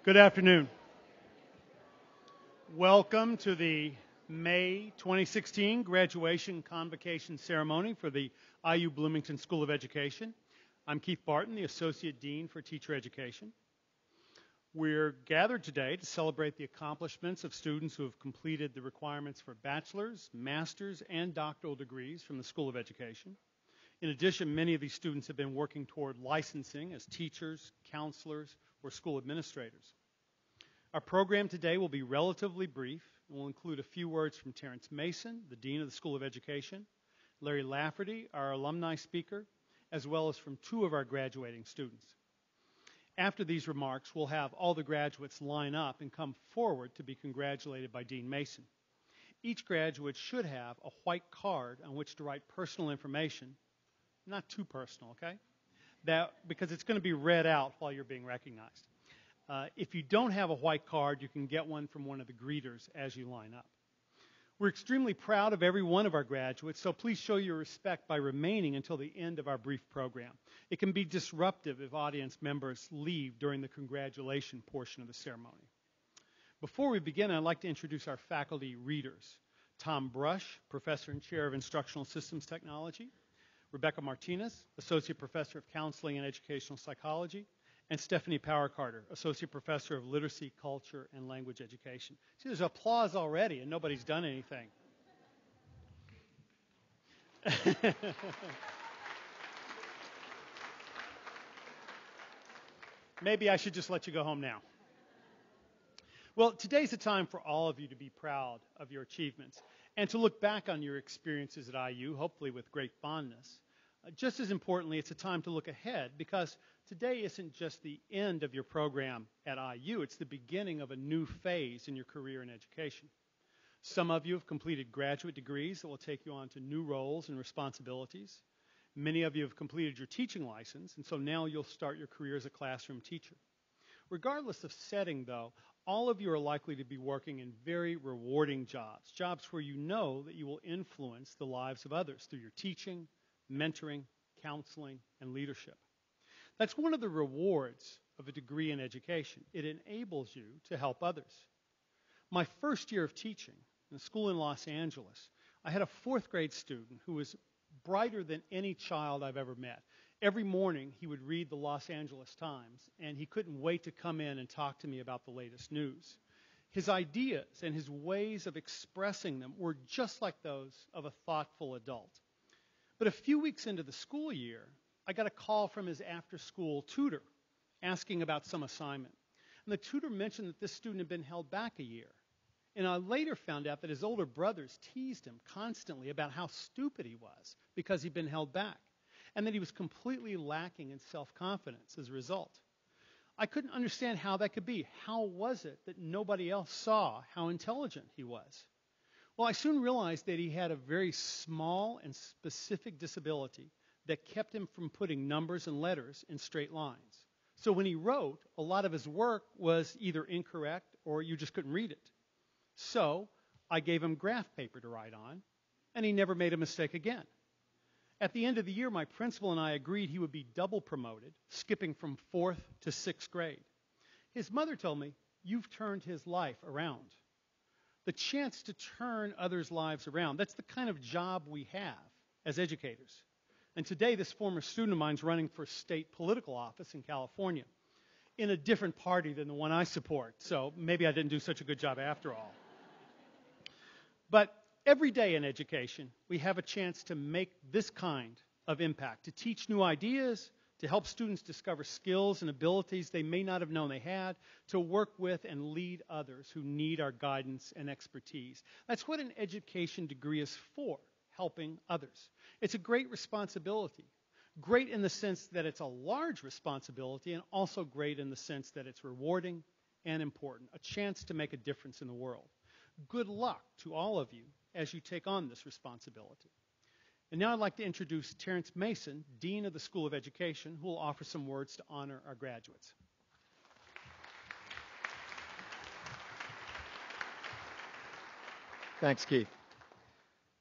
Good afternoon. Welcome to the May 2016 graduation convocation ceremony for the IU Bloomington School of Education. I'm Keith Barton, the Associate Dean for Teacher Education. We're gathered today to celebrate the accomplishments of students who have completed the requirements for bachelor's, master's, and doctoral degrees from the School of Education. In addition, many of these students have been working toward licensing as teachers, counselors, or school administrators. Our program today will be relatively brief and will include a few words from Terrence Mason, the Dean of the School of Education, Larry Lafferty, our alumni speaker, as well as from two of our graduating students. After these remarks, we'll have all the graduates line up and come forward to be congratulated by Dean Mason. Each graduate should have a white card on which to write personal information, not too personal, okay? Because it's going to be read out while you're being recognized. If you don't have a white card, you can get one from one of the greeters as you line up. We're extremely proud of every one of our graduates, so please show your respect by remaining until the end of our brief program. It can be disruptive if audience members leave during the congratulation portion of the ceremony. Before we begin, I'd like to introduce our faculty readers. Tom Brush, Professor and Chair of Instructional Systems Technology. Rebecca Martinez, Associate Professor of Counseling and Educational Psychology, and Stephanie Power Carter, Associate Professor of Literacy, Culture, and Language Education. See, there's applause already, and nobody's done anything. Maybe I should just let you go home now. Well, today's a time for all of you to be proud of your achievements and to look back on your experiences at IU, hopefully with great fondness. Just as importantly, it's a time to look ahead because today isn't just the end of your program at IU, it's the beginning of a new phase in your career in education. Some of you have completed graduate degrees that will take you on to new roles and responsibilities. Many of you have completed your teaching license, and so now you'll start your career as a classroom teacher. Regardless of setting, though, all of you are likely to be working in very rewarding jobs where you know that you will influence the lives of others through your teaching, mentoring, counseling, and leadership. That's one of the rewards of a degree in education. It enables you to help others. My first year of teaching in a school in Los Angeles, I had a fourth grade student who was brighter than any child I've ever met. Every morning he would read the Los Angeles Times, and he couldn't wait to come in and talk to me about the latest news. His ideas and his ways of expressing them were just like those of a thoughtful adult. But a few weeks into the school year, I got a call from his after-school tutor asking about some assignment. And the tutor mentioned that this student had been held back a year. And I later found out that his older brothers teased him constantly about how stupid he was because he'd been held back, and that he was completely lacking in self-confidence as a result. I couldn't understand how that could be. How was it that nobody else saw how intelligent he was? Well, I soon realized that he had a very small and specific disability that kept him from putting numbers and letters in straight lines. So when he wrote, a lot of his work was either incorrect or you just couldn't read it. So I gave him graph paper to write on, and he never made a mistake again. At the end of the year, my principal and I agreed he would be double promoted, skipping from 4th to 6th grade. His mother told me, "You've turned his life around." The chance to turn others' lives around, that's the kind of job we have as educators. And today, this former student of mine is running for state political office in California in a different party than the one I support. So maybe I didn't do such a good job after all. But every day in education, we have a chance to make this kind of impact, to teach new ideas, to help students discover skills and abilities they may not have known they had, to work with and lead others who need our guidance and expertise. That's what an education degree is for, helping others. It's a great responsibility. Great in the sense that it's a large responsibility, and also great in the sense that it's rewarding and important, a chance to make a difference in the world. Good luck to all of you as you take on this responsibility. And now I'd like to introduce Terrence Mason, Dean of the School of Education, who will offer some words to honor our graduates. Thanks, Keith.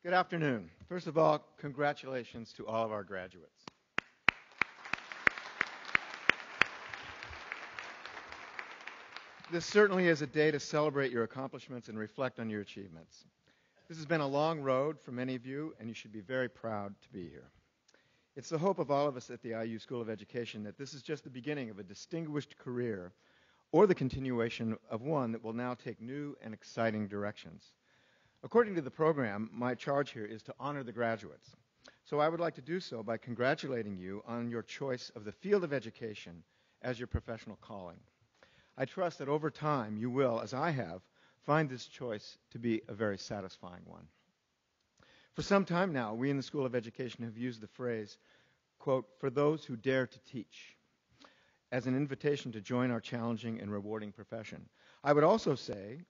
Good afternoon. First of all, congratulations to all of our graduates. This certainly is a day to celebrate your accomplishments and reflect on your achievements. This has been a long road for many of you, and you should be very proud to be here. It's the hope of all of us at the IU School of Education that this is just the beginning of a distinguished career or the continuation of one that will now take new and exciting directions. According to the program, my charge here is to honor the graduates. So I would like to do so by congratulating you on your choice of the field of education as your professional calling. I trust that over time you will, as I have, find this choice to be a very satisfying one. For some time now, we in the School of Education have used the phrase, quote, "for those who dare to teach," as an invitation to join our challenging and rewarding profession. I would also say,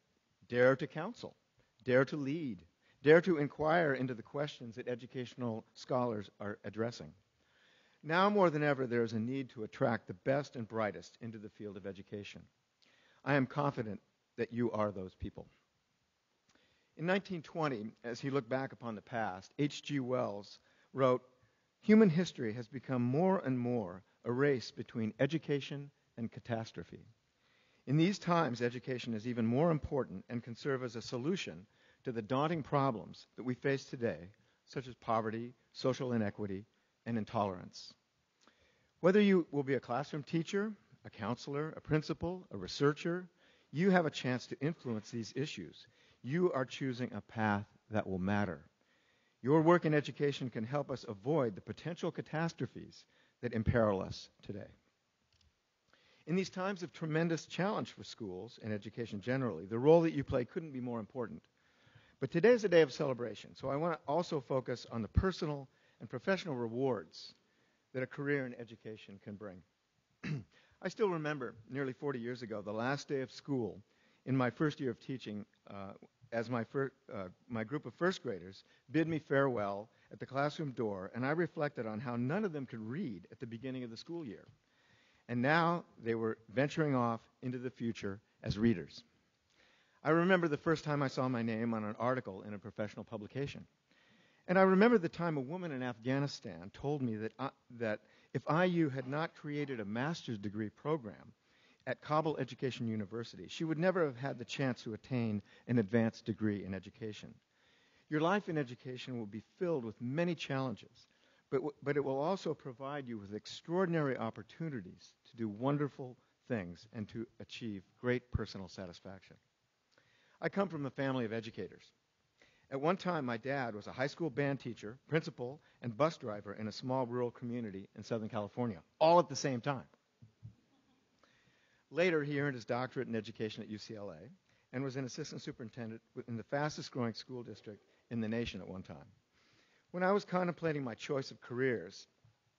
dare to counsel, dare to lead, dare to inquire into the questions that educational scholars are addressing. Now more than ever, there is a need to attract the best and brightest into the field of education. I am confident that you are those people. In 1920, as he looked back upon the past, H.G. Wells wrote, "Human history has become more and more a race between education and catastrophe. In these times, education is even more important and can serve as a solution to the daunting problems that we face today, such as poverty, social inequity, and intolerance." Whether you will be a classroom teacher, a counselor, a principal, a researcher, you have a chance to influence these issues. You are choosing a path that will matter. Your work in education can help us avoid the potential catastrophes that imperil us today. In these times of tremendous challenge for schools and education generally, the role that you play couldn't be more important. But today is a day of celebration, so I want to also focus on the personal and professional rewards that a career in education can bring. I still remember, nearly 40 years ago, the last day of school in my first year of teaching, as my group of first graders bid me farewell at the classroom door, and I reflected on how none of them could read at the beginning of the school year. And now they were venturing off into the future as readers. I remember the first time I saw my name on an article in a professional publication. And I remember the time a woman in Afghanistan told me that if IU had not created a master's degree program at Kabul Education University, she would never have had the chance to attain an advanced degree in education. Your life in education will be filled with many challenges, but it will also provide you with extraordinary opportunities to do wonderful things and to achieve great personal satisfaction. I come from a family of educators. At one time, my dad was a high school band teacher, principal, and bus driver in a small rural community in Southern California, all at the same time. Later, he earned his doctorate in education at UCLA and was an assistant superintendent in the fastest-growing school district in the nation at one time. When I was contemplating my choice of careers,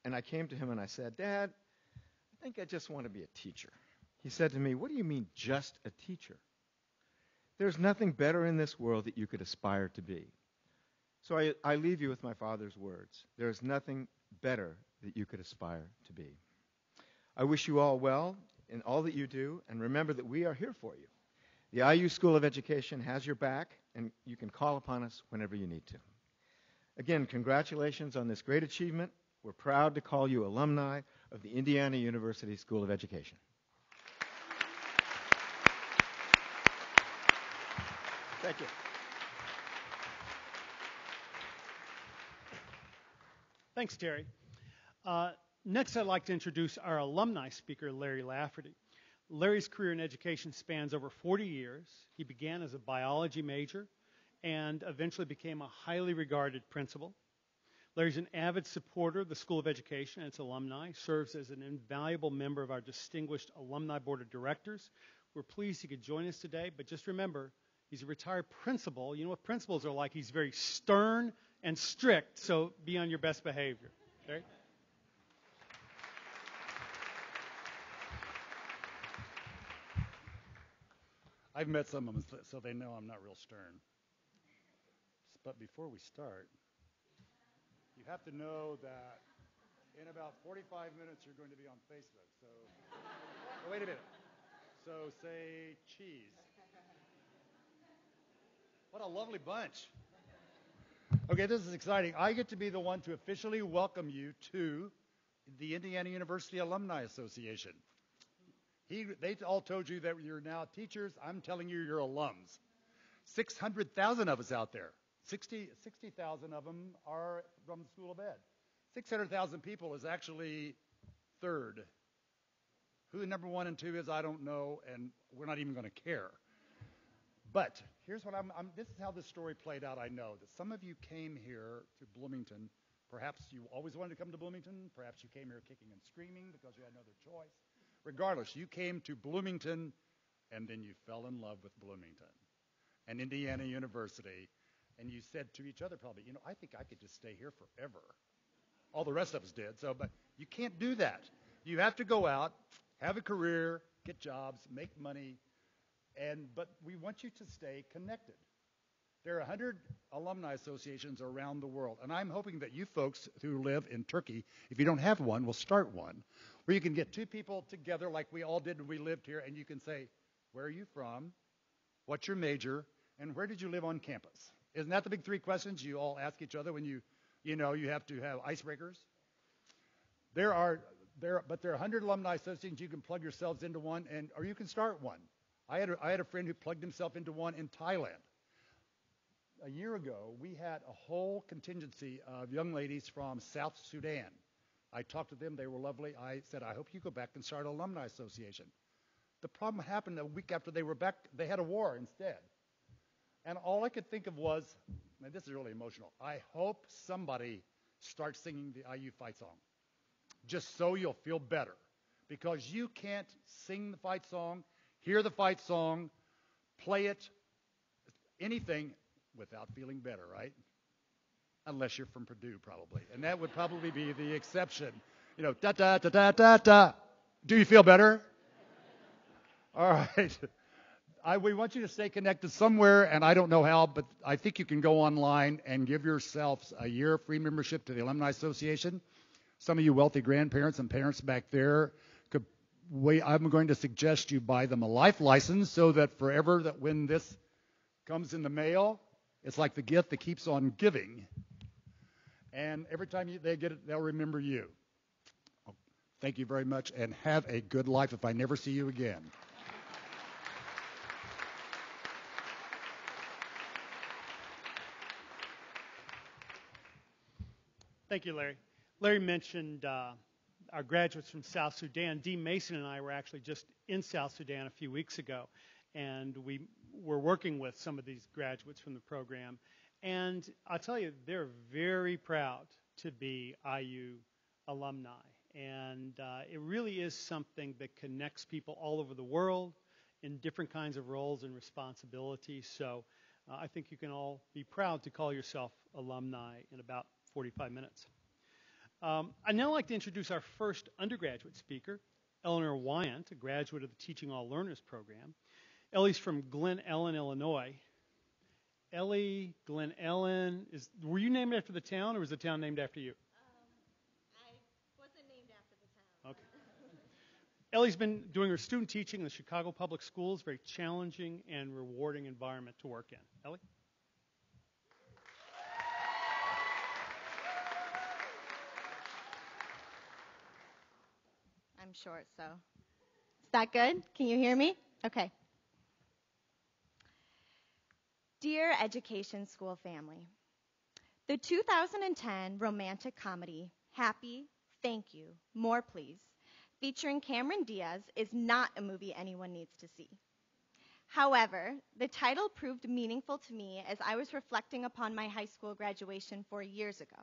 and I came to him and I said, "Dad, I think I just want to be a teacher." He said to me, "What do you mean, just a teacher? There's nothing better in this world that you could aspire to be." So I leave you with my father's words. There is nothing better that you could aspire to be. I wish you all well in all that you do, and remember that we are here for you. The IU School of Education has your back, and you can call upon us whenever you need to. Again, congratulations on this great achievement. We're proud to call you alumni of the Indiana University School of Education. Thank you. Thanks, Terry. Next, I'd like to introduce our alumni speaker, Larry Lafferty. Larry's career in education spans over 40 years. He began as a biology major and eventually became a highly regarded principal. Larry's an avid supporter of the School of Education and its alumni, serves as an invaluable member of our distinguished Alumni Board of Directors. We're pleased he could join us today, but just remember, he's a retired principal. You know what principals are like. He's very stern and strict, so be on your best behavior. Okay? I've met some of them, so they know I'm not real stern. But before we start, you have to know that in about 45 minutes you're going to be on Facebook. So, oh, wait a minute. So say cheese. What a lovely bunch. Okay, this is exciting. I get to be the one to officially welcome you to the Indiana University Alumni Association. They all told you that you're now teachers. I'm telling you, you're alums. 600,000 of us out there. 60,000 of them are from the School of Ed. 600,000 people is actually third. Who the number 1 and 2 is, I don't know, and we're not even going to care. But here's what this is how this story played out. I know that some of you came here to Bloomington. Perhaps you always wanted to come to Bloomington. Perhaps you came here kicking and screaming because you had no other choice. Regardless, you came to Bloomington, and then you fell in love with Bloomington and Indiana University, and you said to each other probably, I think I could just stay here forever. All the rest of us did. But you can't do that. You have to go out, have a career, get jobs, make money, but we want you to stay connected. There are 100 alumni associations around the world, and I'm hoping that you folks who live in Turkey, if you don't have one, will start one, where you can get 2 people together like we all did when we lived here, and you can say, where are you from, what's your major, and where did you live on campus? Isn't that the big 3 questions you all ask each other when you have to have icebreakers? There are 100 alumni associations. You can plug yourselves into one, or you can start one. I had a friend who plugged himself into one in Thailand. A year ago, we had a whole contingency of young ladies from South Sudan. I talked to them. They were lovely. I said, I hope you go back and start an alumni association. The problem happened a week after they were back. They had a war instead. And all I could think of was, and this is really emotional, I hope somebody starts singing the IU fight song, just so you'll feel better. Because you can't sing the fight song, hear the fight song, play it, anything, without feeling better, right? Unless you're from Purdue, probably. And that would probably be the exception. Da-da-da-da-da-da. Do you feel better? All right. We want you to stay connected somewhere, and I don't know how, but I think you can go online and give yourselves a year free membership to the Alumni Association. Some of you wealthy grandparents and parents back there, I'm going to suggest you buy them a life license so that forever, that when this comes in the mail, it's like the gift that keeps on giving. And every time they get it, they'll remember you. Thank you very much, and have a good life if I never see you again. Thank you, Larry. Larry mentioned our graduates from South Sudan. Dean Mason and I were actually just in South Sudan a few weeks ago, and we were working with some of these graduates from the program. And I'll tell you, they're very proud to be IU alumni. And it really is something that connects people all over the world in different kinds of roles and responsibilities. So I think you can all be proud to call yourself alumni in about 45 minutes. I'd now like to introduce our first undergraduate speaker, Eleanor Wyant, a graduate of the Teaching All Learners program. Ellie's from Glen Ellen, Illinois. Ellie, Glen Ellen, were you named after the town, or was the town named after you? I wasn't named after the town. Okay. Ellie's been doing her student teaching in the Chicago Public Schools, very challenging and rewarding environment to work in. Ellie? I'm short, so. Is that good? Can you hear me? Okay. Dear Education School family, the 2010 romantic comedy, Happy, Thank You, More Please, featuring Cameron Diaz, is not a movie anyone needs to see. However, the title proved meaningful to me as I was reflecting upon my high school graduation 4 years ago.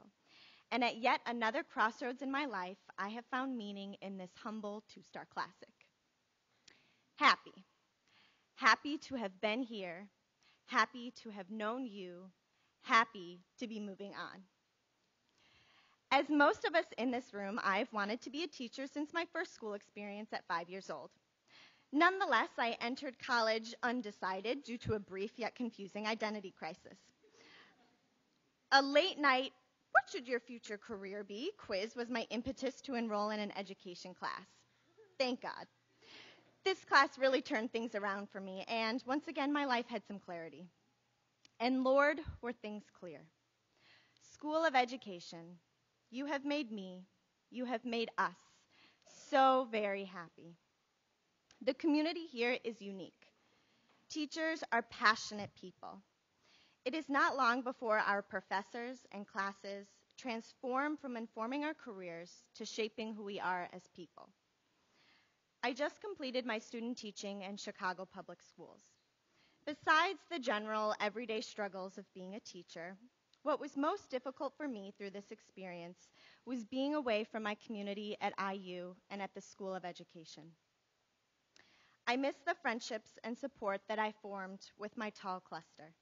And at yet another crossroads in my life, I have found meaning in this humble two-star classic. Happy. Happy to have been here. Happy to have known you. Happy to be moving on. As most of us in this room, I've wanted to be a teacher since my first school experience at 5 years old. Nonetheless, I entered college undecided due to a brief yet confusing identity crisis. A late night, what should your future career be? Quiz was my impetus to enroll in an education class. Thank God. This class really turned things around for me, and once again, my life had some clarity. And Lord, were things clear. School of Education, you have made me, you have made us so very happy. The community here is unique. Teachers are passionate people. It is not long before our professors and classes transform from informing our careers to shaping who we are as people. I just completed my student teaching in Chicago Public Schools. Besides the general everyday struggles of being a teacher, what was most difficult for me through this experience was being away from my community at IU and at the School of Education. I missed the friendships and support that I formed with my tall cluster.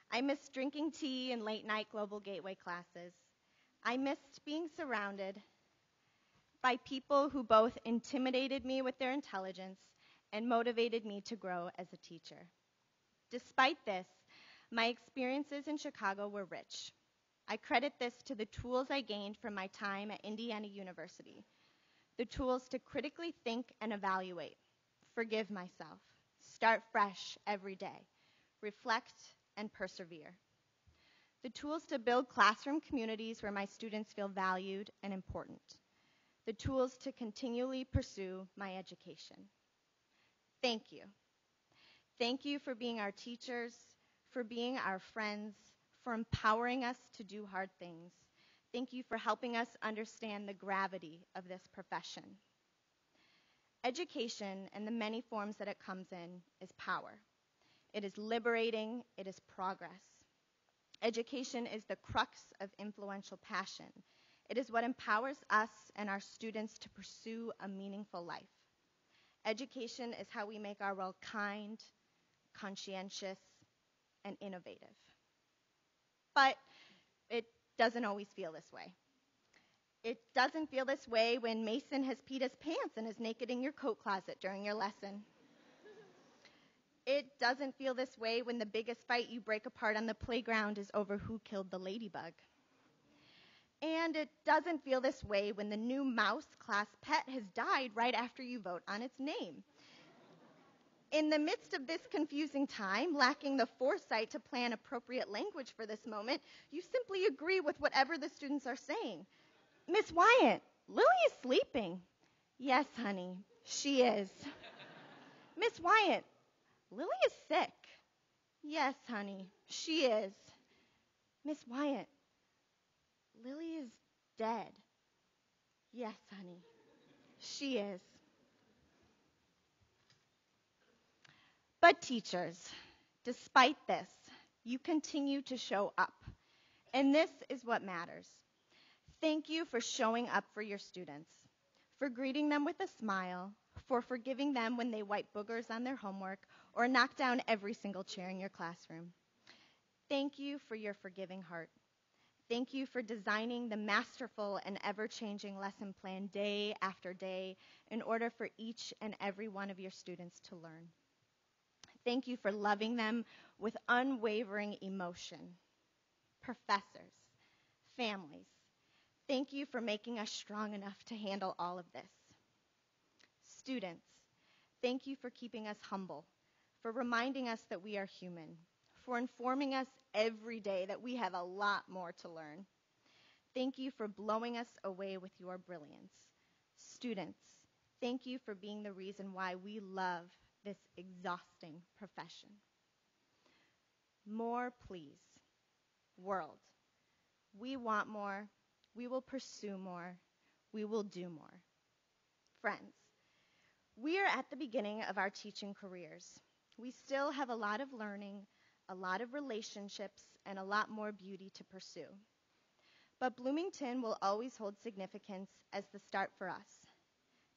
I missed drinking tea in late-night Global Gateway classes. I missed being surrounded by people who both intimidated me with their intelligence and motivated me to grow as a teacher. Despite this, my experiences in Chicago were rich. I credit this to the tools I gained from my time at Indiana University, the tools to critically think and evaluate, forgive myself, start fresh every day, reflect, and persevere. The tools to build classroom communities where my students feel valued and important. The tools to continually pursue my education. Thank you. Thank you for being our teachers, for being our friends, for empowering us to do hard things. Thank you for helping us understand the gravity of this profession. Education, and the many forms that it comes in, is power. It is liberating, it is progress. Education is the crux of influential passion. It is what empowers us and our students to pursue a meaningful life. Education is how we make our world kind, conscientious, and innovative. But it doesn't always feel this way. It doesn't feel this way when Mason has peed his pants and is naked in your coat closet during your lesson. It doesn't feel this way when the biggest fight you break apart on the playground is over who killed the ladybug. And it doesn't feel this way when the new mouse class pet has died right after you vote on its name. In the midst of this confusing time, lacking the foresight to plan appropriate language for this moment, you simply agree with whatever the students are saying. Miss Wyatt, Lily is sleeping. Yes, honey, she is. Miss Wyatt, Lily is sick. Yes, honey, she is. Miss Wyatt, Lily is dead. Yes, honey, she is. But teachers, despite this, you continue to show up. And this is what matters. Thank you for showing up for your students, for greeting them with a smile, for forgiving them when they wipe boogers on their homework or knock down every single chair in your classroom. Thank you for your forgiving heart. Thank you for designing the masterful and ever-changing lesson plan day after day in order for each and every one of your students to learn. Thank you for loving them with unwavering emotion. Professors, families, thank you for making us strong enough to handle all of this. Students, thank you for keeping us humble, for reminding us that we are human, for informing us every day that we have a lot more to learn. Thank you for blowing us away with your brilliance. Students, thank you for being the reason why we love this exhausting profession. More, please. World, we want more. We will pursue more. We will do more. Friends, we are at the beginning of our teaching careers. We still have a lot of learning, a lot of relationships, and a lot more beauty to pursue. But Bloomington will always hold significance as the start for us.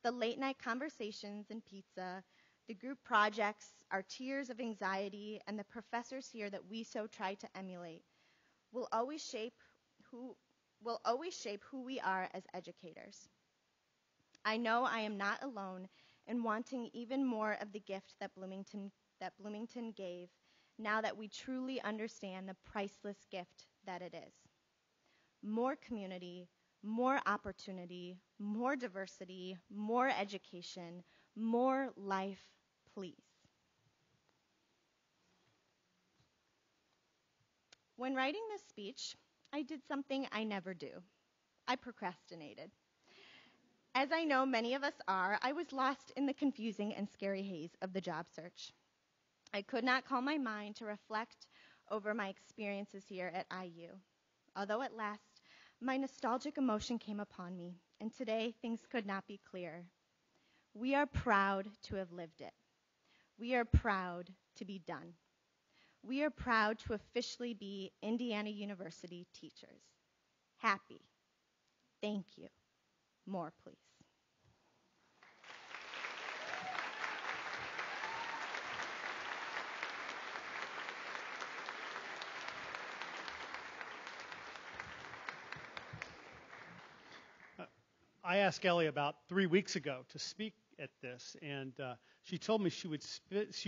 The late night conversations and pizza, the group projects, our tears of anxiety, and the professors here that we so try to emulate will always shape who we are as educators. I know I am not alone in wanting even more of the gift that Bloomington gave, now that we truly understand the priceless gift that it is. More community, more opportunity, more diversity, more education, more life, please. When writing this speech, I did something I never do. I procrastinated. As I know many of us are, I was lost in the confusing and scary haze of the job search. I could not calm my mind to reflect over my experiences here at IU. Although at last, my nostalgic emotion came upon me, and today things could not be clearer. We are proud to have lived it. We are proud to be done. We are proud to officially be Indiana University teachers. Happy. Thank you. More, please. I asked Ellie about 3 weeks ago to speak at this, and she told me she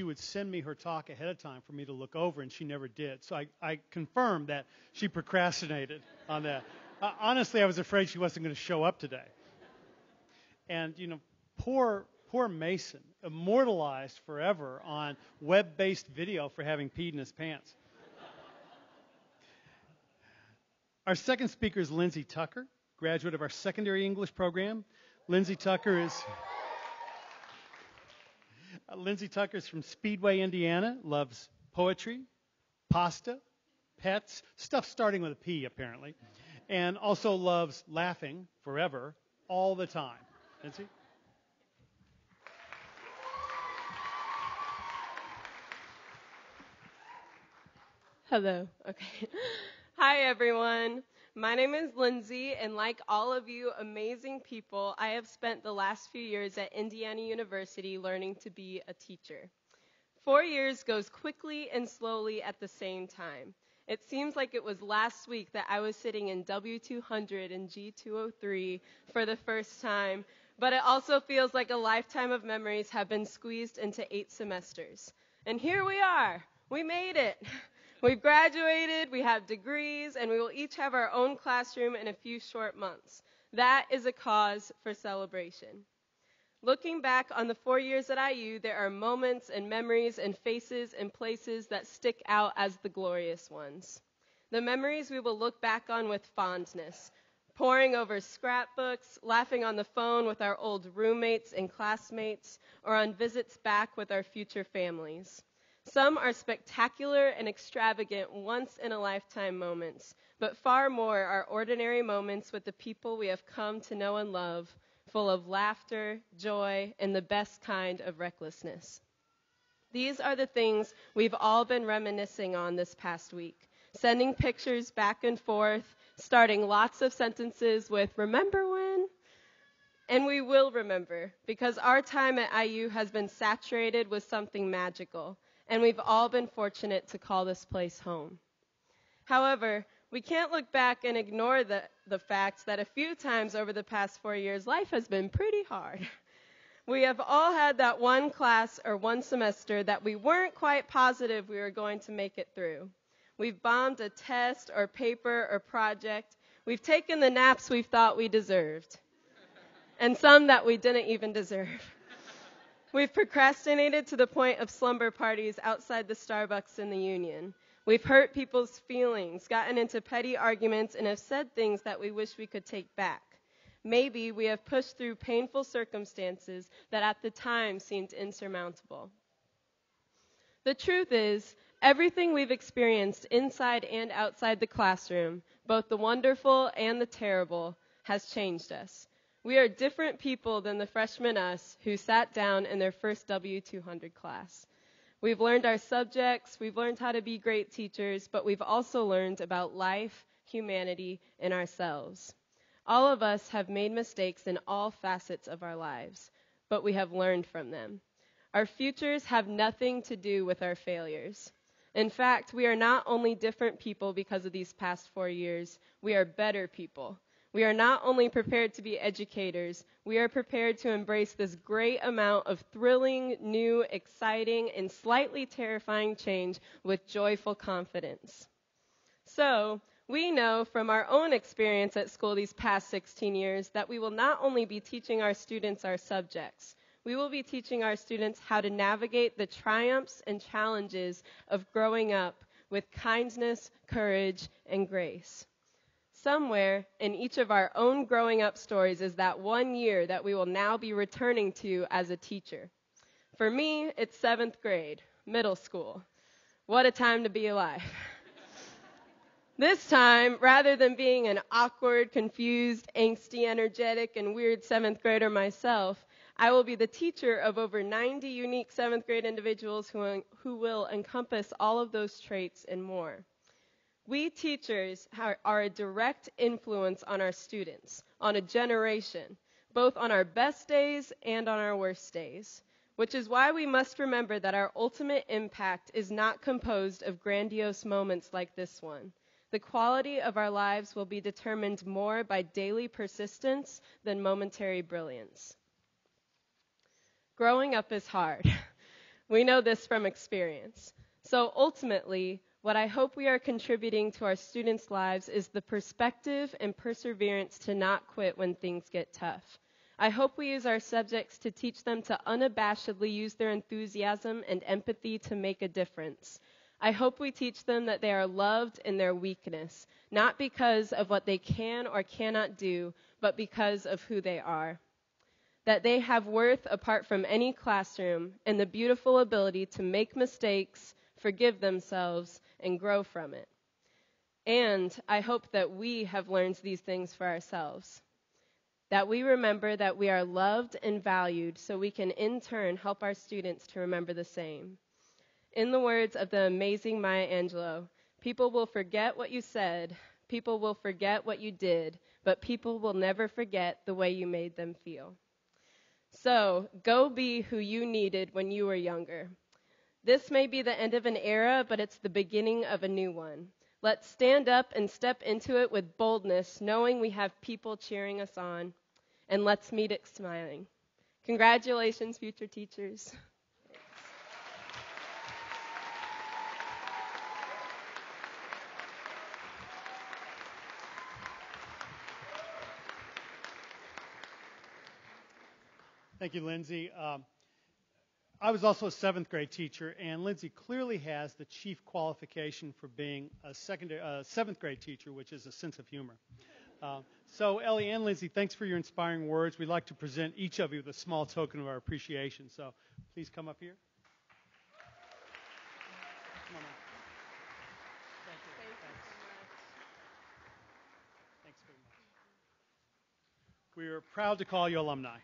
would send me her talk ahead of time for me to look over, and she never did. So I confirmed that she procrastinated on that. Honestly, I was afraid she wasn't going to show up today. And, poor Mason, immortalized forever on web-based video for having peed in his pants. Our second speaker is Lindsay Tucker, graduate of our secondary English program. Lindsay Tucker is from Speedway, Indiana, loves poetry, pasta, pets, stuff starting with a P, apparently, and also loves laughing forever, all the time. Lindsay? Hello. Okay. Hi, everyone. My name is Lindsay, and like all of you amazing people, I have spent the last few years at Indiana University learning to be a teacher. 4 years goes quickly and slowly at the same time. It seems like it was last week that I was sitting in W200 and G203 for the first time, but it also feels like a lifetime of memories have been squeezed into 8 semesters. And here we are. We made it. We've graduated, we have degrees, and we will each have our own classroom in a few short months. That is a cause for celebration. Looking back on the 4 years at IU, there are moments and memories and faces and places that stick out as the glorious ones. The memories we will look back on with fondness, poring over scrapbooks, laughing on the phone with our old roommates and classmates, or on visits back with our future families. Some are spectacular and extravagant once-in-a-lifetime moments, but far more are ordinary moments with the people we have come to know and love, full of laughter, joy, and the best kind of recklessness. These are the things we've all been reminiscing on this past week, sending pictures back and forth, starting lots of sentences with, "Remember when?" And we will remember, because our time at IU has been saturated with something magical, and we've all been fortunate to call this place home. However, we can't look back and ignore the fact that a few times over the past 4 years, life has been pretty hard. We have all had that one class or one semester that we weren't quite positive we were going to make it through. We've bombed a test or paper or project. We've taken the naps we've thought we deserved, and some that we didn't even deserve. We've procrastinated to the point of slumber parties outside the Starbucks in the Union. We've hurt people's feelings, gotten into petty arguments, and have said things that we wish we could take back. Maybe we have pushed through painful circumstances that at the time seemed insurmountable. The truth is, everything we've experienced inside and outside the classroom, both the wonderful and the terrible, has changed us. We are different people than the freshman us who sat down in their first W200 class. We've learned our subjects, we've learned how to be great teachers, but we've also learned about life, humanity, and ourselves. All of us have made mistakes in all facets of our lives, but we have learned from them. Our futures have nothing to do with our failures. In fact, we are not only different people because of these past 4 years, we are better people. We are not only prepared to be educators, we are prepared to embrace this great amount of thrilling, new, exciting, and slightly terrifying change with joyful confidence. So, we know from our own experience at school these past 16 years that we will not only be teaching our students our subjects, we will be teaching our students how to navigate the triumphs and challenges of growing up with kindness, courage, and grace. Somewhere in each of our own growing up stories is that 1 year that we will now be returning to as a teacher. For me, it's 7th grade, middle school. What a time to be alive. This time, rather than being an awkward, confused, angsty, energetic, and weird 7th grader myself, I will be the teacher of over 90 unique 7th grade individuals who will encompass all of those traits and more. We teachers are a direct influence on our students, on a generation, both on our best days and on our worst days, which is why we must remember that our ultimate impact is not composed of grandiose moments like this one. The quality of our lives will be determined more by daily persistence than momentary brilliance. Growing up is hard. We know this from experience. So ultimately, what I hope we are contributing to our students' lives is the perspective and perseverance to not quit when things get tough. I hope we use our subjects to teach them to unabashedly use their enthusiasm and empathy to make a difference. I hope we teach them that they are loved in their weakness, not because of what they can or cannot do, but because of who they are. That they have worth apart from any classroom and the beautiful ability to make mistakes, forgive themselves, and grow from it. And I hope that we have learned these things for ourselves. That we remember that we are loved and valued so we can in turn help our students to remember the same. In the words of the amazing Maya Angelou, people will forget what you said, people will forget what you did, but people will never forget the way you made them feel. So, go be who you needed when you were younger. This may be the end of an era, but it's the beginning of a new one. Let's stand up and step into it with boldness, knowing we have people cheering us on, and let's meet it smiling. Congratulations, future teachers. Thank you, Lindsay. I was also a 7th grade teacher, and Lindsay clearly has the chief qualification for being a 7th grade teacher, which is a sense of humor. So Ellie and Lindsay, thanks for your inspiring words. We'd like to present each of you with a small token of our appreciation. So please come up here. Come on, man. Thank you. Thanks very much. We are proud to call you alumni.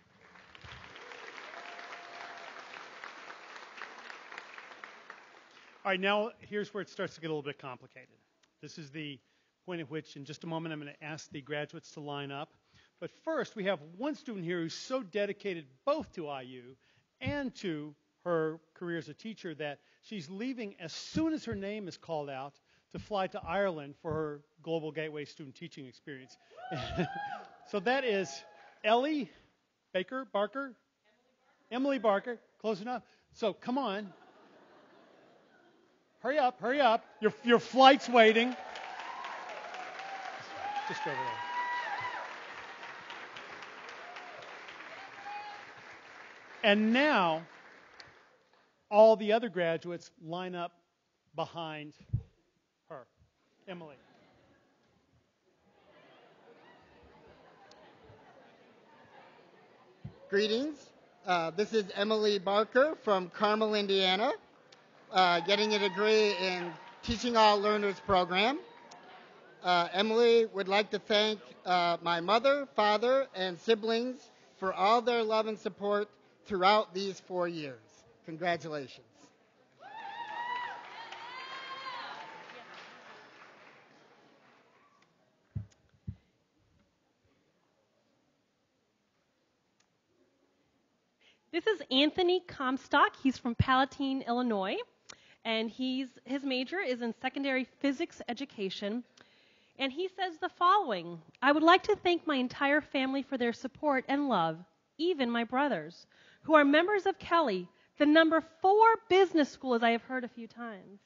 All right, now here's where it starts to get a little bit complicated. This is the point at which, in just a moment, I'm going to ask the graduates to line up. But first, we have one student here who's so dedicated both to IU and to her career as a teacher that she's leaving as soon as her name is called out to fly to Ireland for her Global Gateway student teaching experience. So that is Emily Barker, close enough. So come on. Hurry up. Your flight's waiting. Just over there. And now, all the other graduates line up behind her. Emily. Greetings. This is Emily Barker from Carmel, Indiana, getting a degree in Teaching All Learners program. Emily would like to thank my mother, father, and siblings for all their love and support throughout these 4 years. Congratulations. This is Anthony Comstock. He's from Palatine, Illinois, and his major is in secondary physics education. And he says the following: I would like to thank my entire family for their support and love, even my brothers, who are members of Kelly, the number 4 business school, as I have heard a few times.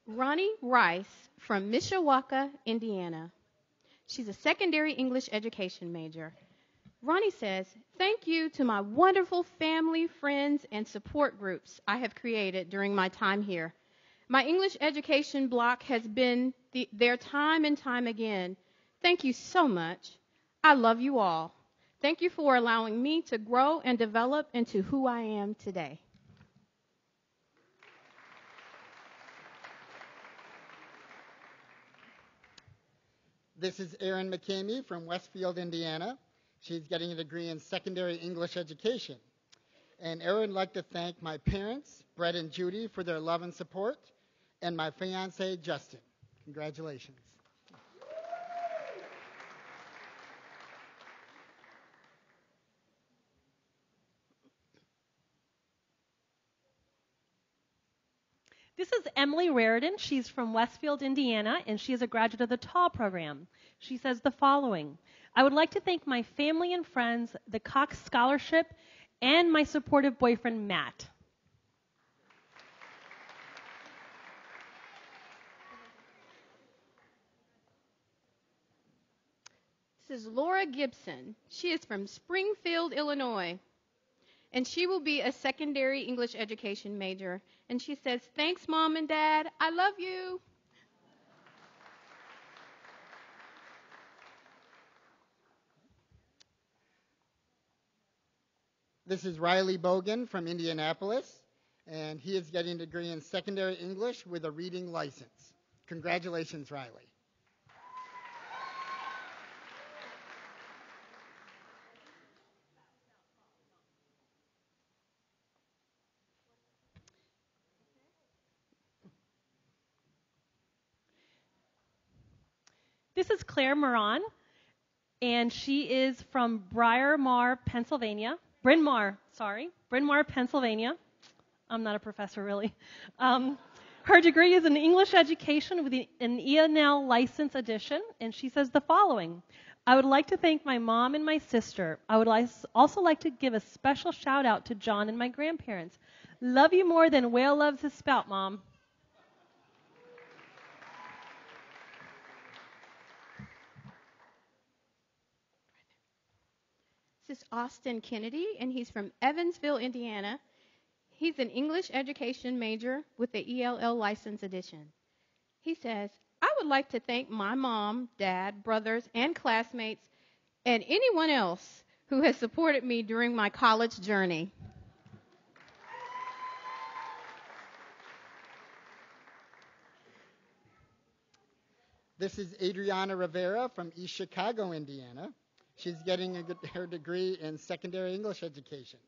Ronnie Rice from Mishawaka, Indiana. She's a secondary English education major. Ronnie says, thank you to my wonderful family, friends, and support groups I have created during my time here. My English education block has been there time and time again. Thank you so much. I love you all. Thank you for allowing me to grow and develop into who I am today. This is Erin McCamey from Westfield, Indiana. She's getting a degree in secondary English education. And Erin would like to thank my parents, Brett and Judy, for their love and support, and my fiance, Justin. Congratulations. This is Emily Raridan. She's from Westfield, Indiana, and she is a graduate of the TALL program. She says the following: I would like to thank my family and friends, the Cox Scholarship, and my supportive boyfriend, Matt. This is Laura Gibson. She is from Springfield, Illinois, and she will be a secondary English education major. And she says, thanks, Mom and Dad. I love you. This is Riley Bogan from Indianapolis, and he is getting a degree in secondary English with a reading license. Congratulations, Riley. This is Claire Moran, and she is from Bryn Mawr, Pennsylvania. I'm not a professor, really. Her degree is in English education with an ENL license edition, and she says the following: I would like to thank my mom and my sister. I would also like to give a special shout out to John and my grandparents. Love you more than whale loves his spout, Mom. This is Austin Kennedy, and he's from Evansville, Indiana. He's an English education major with the ELL license edition. He says, I would like to thank my mom, dad, brothers, and classmates, and anyone else who has supported me during my college journey. This is Adriana Rivera from East Chicago, Indiana. She's getting her degree in secondary English education.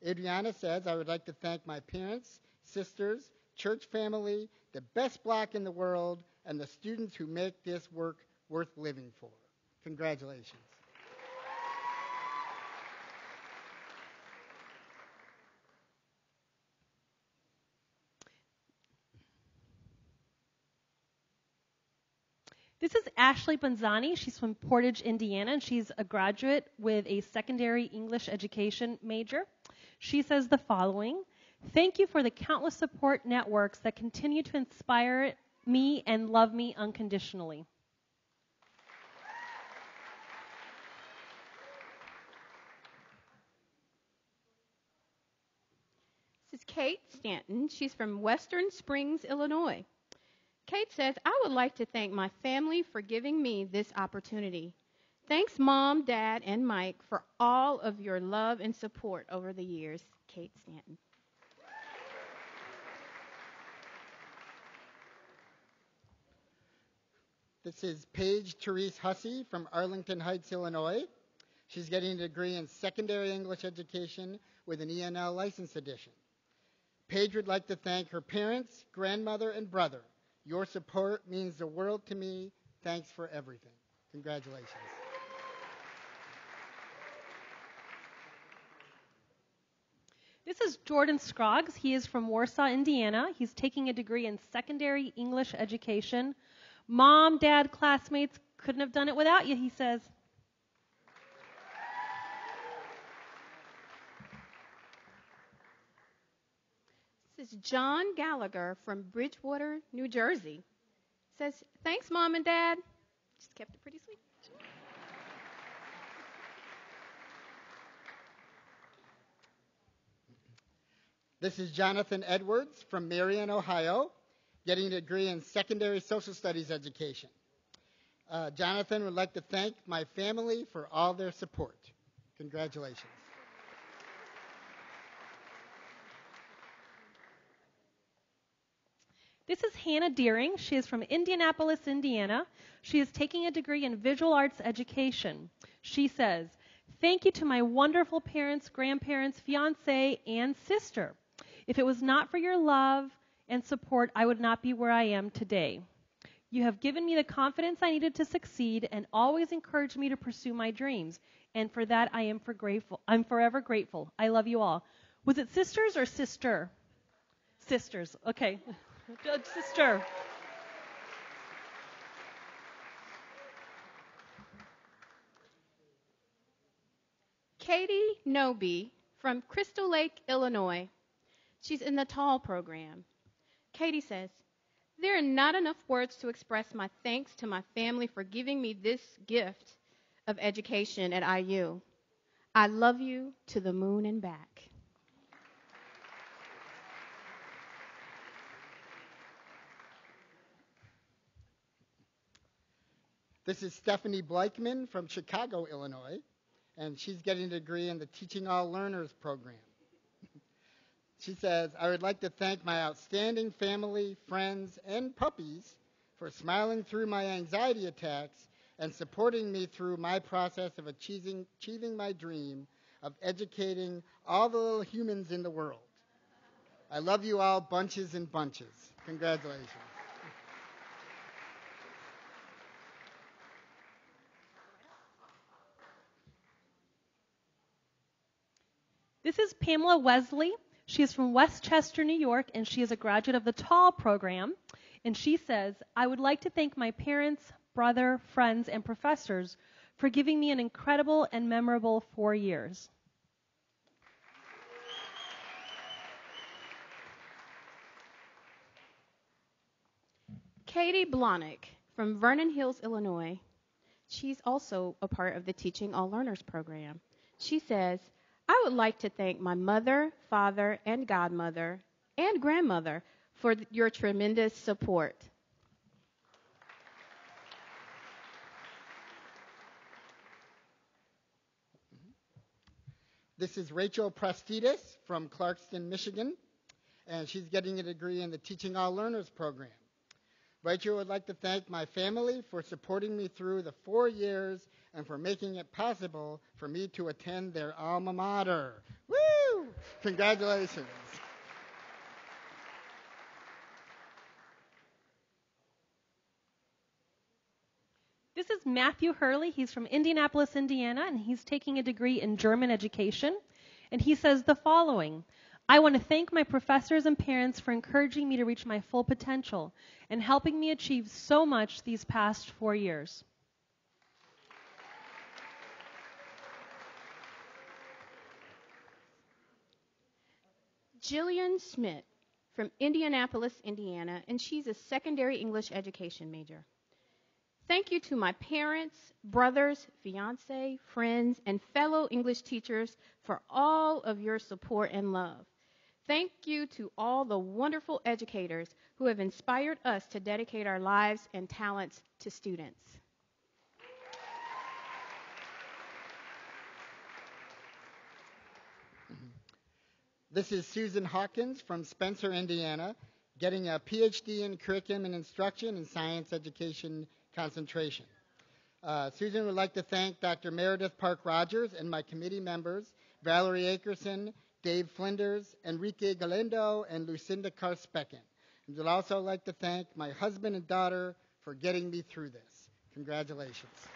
Adriana says, I would like to thank my parents, sisters, church family, the best block in the world, and the students who make this work worth living for. Congratulations. This is Ashley Bonzani. She's from Portage, Indiana, and she's a graduate with a secondary English education major. She says the following: thank you for the countless support networks that continue to inspire me and love me unconditionally. This is Kate Stanton. She's from Western Springs, Illinois. Kate says, I would like to thank my family for giving me this opportunity. Thanks, Mom, Dad, and Mike, for all of your love and support over the years. Kate Stanton. This is Paige Therese Hussey from Arlington Heights, Illinois. She's getting a degree in secondary English education with an ENL license edition. Paige would like to thank her parents, grandmother, and brother. Your support means the world to me. Thanks for everything. Congratulations. This is Jordan Scroggs. He is from Warsaw, Indiana. He's taking a degree in secondary English education. Mom, Dad, classmates couldn't have done it without you, he says. This is John Gallagher from Bridgewater, New Jersey. Says, thanks, Mom and Dad. Just kept it pretty sweet. This is Jonathan Edwards from Marion, Ohio, getting a degree in secondary social studies education. Jonathan would like to thank my family for all their support. Congratulations. This is Hannah Deering. She is from Indianapolis, Indiana. She is taking a degree in visual arts education. She says, "Thank you to my wonderful parents, grandparents, fiance, and sister. If it was not for your love and support, I would not be where I am today. You have given me the confidence I needed to succeed and always encouraged me to pursue my dreams. And for that, I'm forever grateful. I love you all." Was it sisters or sister? Sisters. Okay. Sister. Katie Noby from Crystal Lake, Illinois. She's in the TALL program. Katie says, "There are not enough words to express my thanks to my family for giving me this gift of education at IU. I love you to the moon and back." This is Stephanie Bleichman from Chicago, Illinois, and she's getting a degree in the Teaching All Learners program. She says, "I would like to thank my outstanding family, friends, and puppies for smiling through my anxiety attacks and supporting me through my process of achieving my dream of educating all the little humans in the world. I love you all bunches and bunches." Congratulations. This is Pamela Wesley. She is from Westchester, New York, and she is a graduate of the TALL program. And she says, "I would like to thank my parents, brother, friends, and professors for giving me an incredible and memorable 4 years." Katie Blonick from Vernon Hills, Illinois. She's also a part of the Teaching All Learners program. She says, "I would like to thank my mother, father, and godmother and grandmother for your tremendous support." This is Rachel Prestidis from Clarkston, Michigan, and she's getting a degree in the Teaching All Learners program. Rachel would like to thank my family for supporting me through the 4 years and for making it possible for me to attend their alma mater. Woo! Congratulations. This is Matthew Hurley. He's from Indianapolis, Indiana, and he's taking a degree in German education. And he says the following: "I want to thank my professors and parents for encouraging me to reach my full potential and helping me achieve so much these past 4 years." Jillian Schmidt from Indianapolis, Indiana, and she's a secondary English education major. "Thank you to my parents, brothers, fiance, friends, and fellow English teachers for all of your support and love. Thank you to all the wonderful educators who have inspired us to dedicate our lives and talents to students." This is Susan Hawkins from Spencer, Indiana, getting a PhD in curriculum and instruction and science education concentration. Susan would like to thank Dr. Meredith Park Rogers and my committee members, Valerie Akerson, Dave Flinders, Enrique Galindo, and Lucinda Karspeken. And would also like to thank my husband and daughter for getting me through this. Congratulations.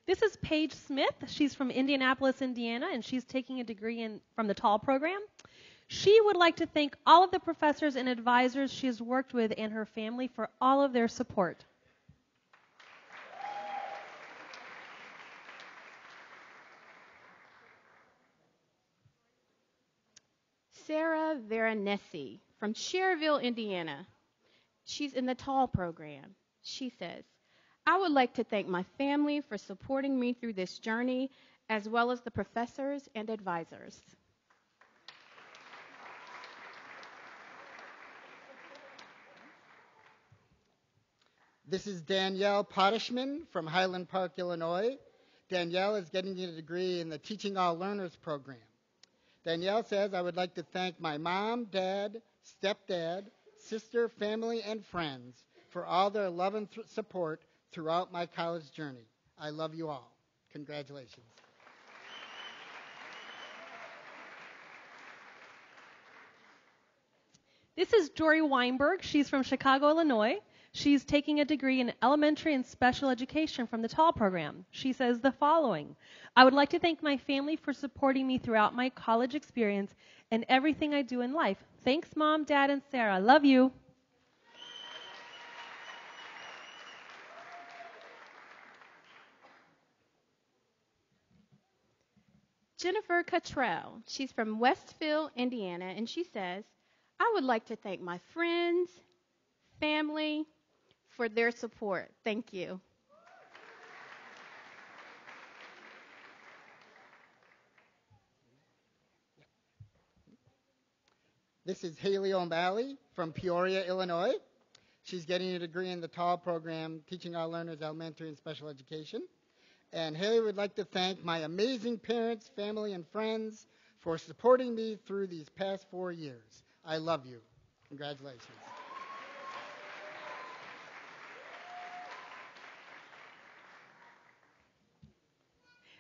This is Paige Smith. She's from Indianapolis, Indiana, and she's taking a degree from the TALL program. She would like to thank all of the professors and advisors she has worked with and her family for all of their support. Sarah Veronesi from Cherville, Indiana. She's in the TALL program. She says, I would like to thank my family for supporting me through this journey, as well as the professors and advisors. This is Danielle Pottishman from Highland Park, Illinois. Danielle is getting a degree in the Teaching All Learners program. Danielle says, I would like to thank my mom, dad, stepdad, sister, family, and friends for all their love and support throughout my college journey. I love you all. Congratulations. This is Jory Weinberg. She's from Chicago, Illinois. She's taking a degree in elementary and special education from the TALL program. She says the following: I would like to thank my family for supporting me throughout my college experience and everything I do in life. Thanks, Mom, Dad, and Sarah. Love you. Jennifer Cottrell. She's from Westville, Indiana, and she says, I would like to thank my friends, family, for their support. Thank you. This is Haley O'Malley from Peoria, Illinois. She's getting a degree in the TALL program, Teaching All Learners Elementary and Special Education. And Haley would like to thank my amazing parents, family, and friends for supporting me through these past 4 years. I love you. Congratulations.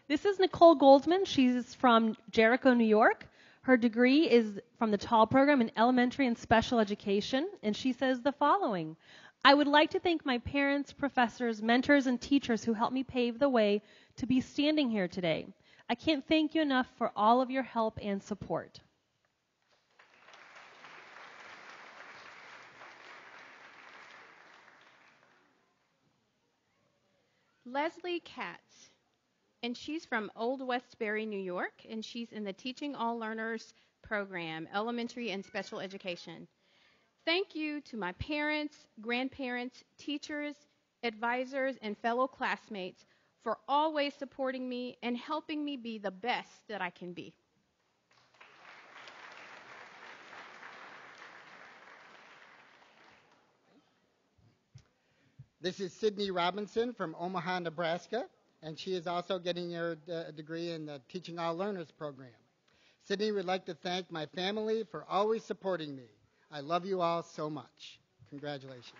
This is Nicole Goldman. She's from Jericho, New York. Her degree is from the TALL program in elementary and special education, and she says the following: I would like to thank my parents, professors, mentors, and teachers who helped me pave the way to be standing here today. I can't thank you enough for all of your help and support. Leslie Katz, and she's from Old Westbury, New York, and she's in the Teaching All Learners program, elementary and special education. Thank you to my parents, grandparents, teachers, advisors, and fellow classmates for always supporting me and helping me be the best that I can be. This is Sydney Robinson from Omaha, Nebraska, and she is also getting her degree in the Teaching All Learners program. Sydney would like to thank my family for always supporting me. I love you all so much. Congratulations.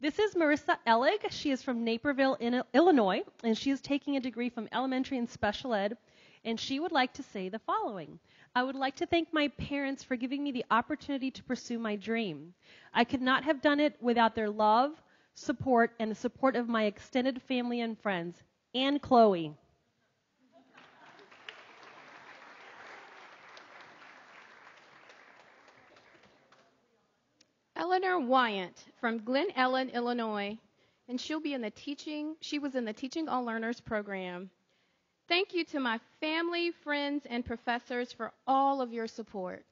This is Marissa Ellig. She is from Naperville, Illinois, and she is taking a degree from elementary and special ed, and she would like to say the following: I would like to thank my parents for giving me the opportunity to pursue my dream. I could not have done it without their love, support, and the support of my extended family and friends, and Chloe. Eleanor Wyant from Glen Ellen, Illinois, and she was in the Teaching All Learners program. Thank you to my family, friends, and professors for all of your support.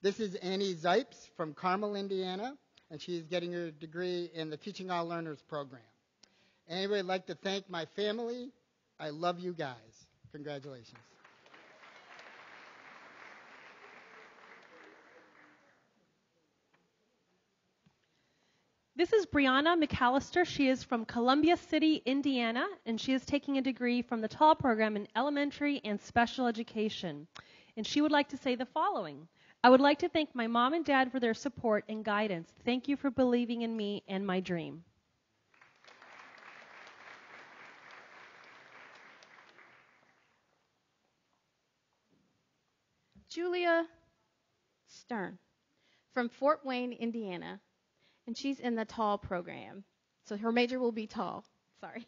This is Annie Zipes from Carmel, Indiana, and she is getting her degree in the Teaching All Learners program. Anyway, I'd like to thank my family. I love you guys. Congratulations. This is Brianna McAllister. She is from Columbia City, Indiana, and she is taking a degree from the TALL program in elementary and special education. And she would like to say the following: I would like to thank my mom and dad for their support and guidance. Thank you for believing in me and my dream. Julia Stern from Fort Wayne, Indiana, and she's in the TALL program. So her major will be TALL. Sorry.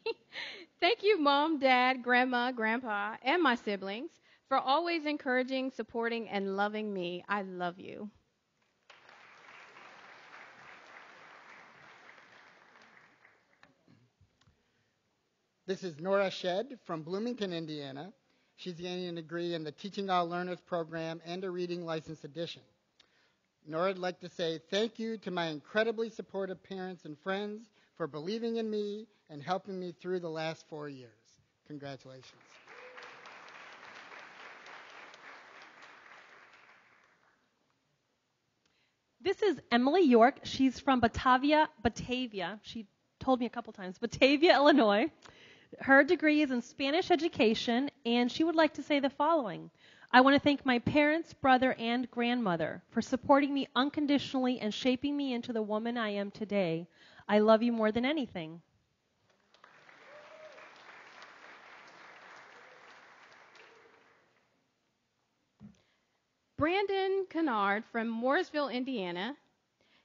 Thank you, Mom, Dad, Grandma, Grandpa, and my siblings for always encouraging, supporting, and loving me. I love you. This is Nora Shed from Bloomington, Indiana. She's getting a degree in the Teaching All Learners program and a reading license edition. Nora would like to say thank you to my incredibly supportive parents and friends for believing in me and helping me through the last 4 years. Congratulations. This is Emily York. She's from Batavia. She told me a couple times. Batavia, Illinois. Her degree is in Spanish education, and she would like to say the following. I want to thank my parents, brother, and grandmother for supporting me unconditionally and shaping me into the woman I am today. I love you more than anything. Brandon Kennard from Mooresville, Indiana.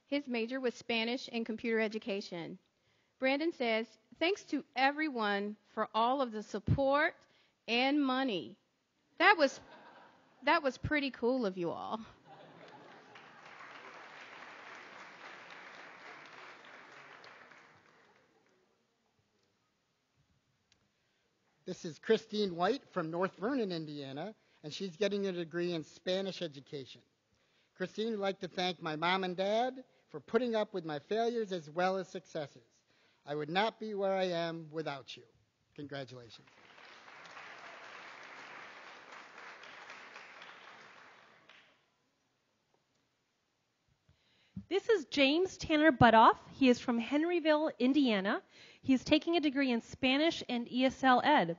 His major was Spanish and computer education. Brandon says, thanks to everyone for all of the support and money. That was pretty cool of you all. This is Christine White from North Vernon, Indiana, and she's getting a degree in Spanish education. Christine would like to thank my mom and dad for putting up with my failures as well as successes. I would not be where I am without you. Congratulations. This is James Tanner Butoff. He is from Henryville, Indiana. He is taking a degree in Spanish and ESL Ed.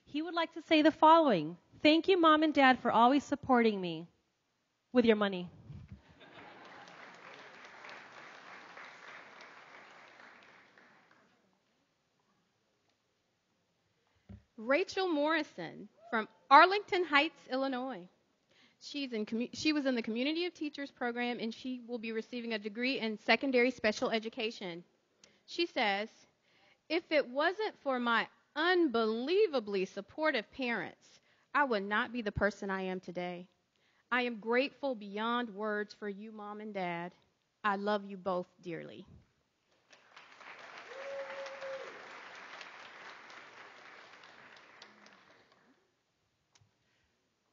He would like to say the following. Thank you, Mom and Dad, for always supporting me with your money. Rachel Morrison from Arlington Heights, Illinois. She was in the Community of Teachers program, and she will be receiving a degree in secondary special education. She says, if it wasn't for my unbelievably supportive parents, I would not be the person I am today. I am grateful beyond words for you, Mom and Dad. I love you both dearly.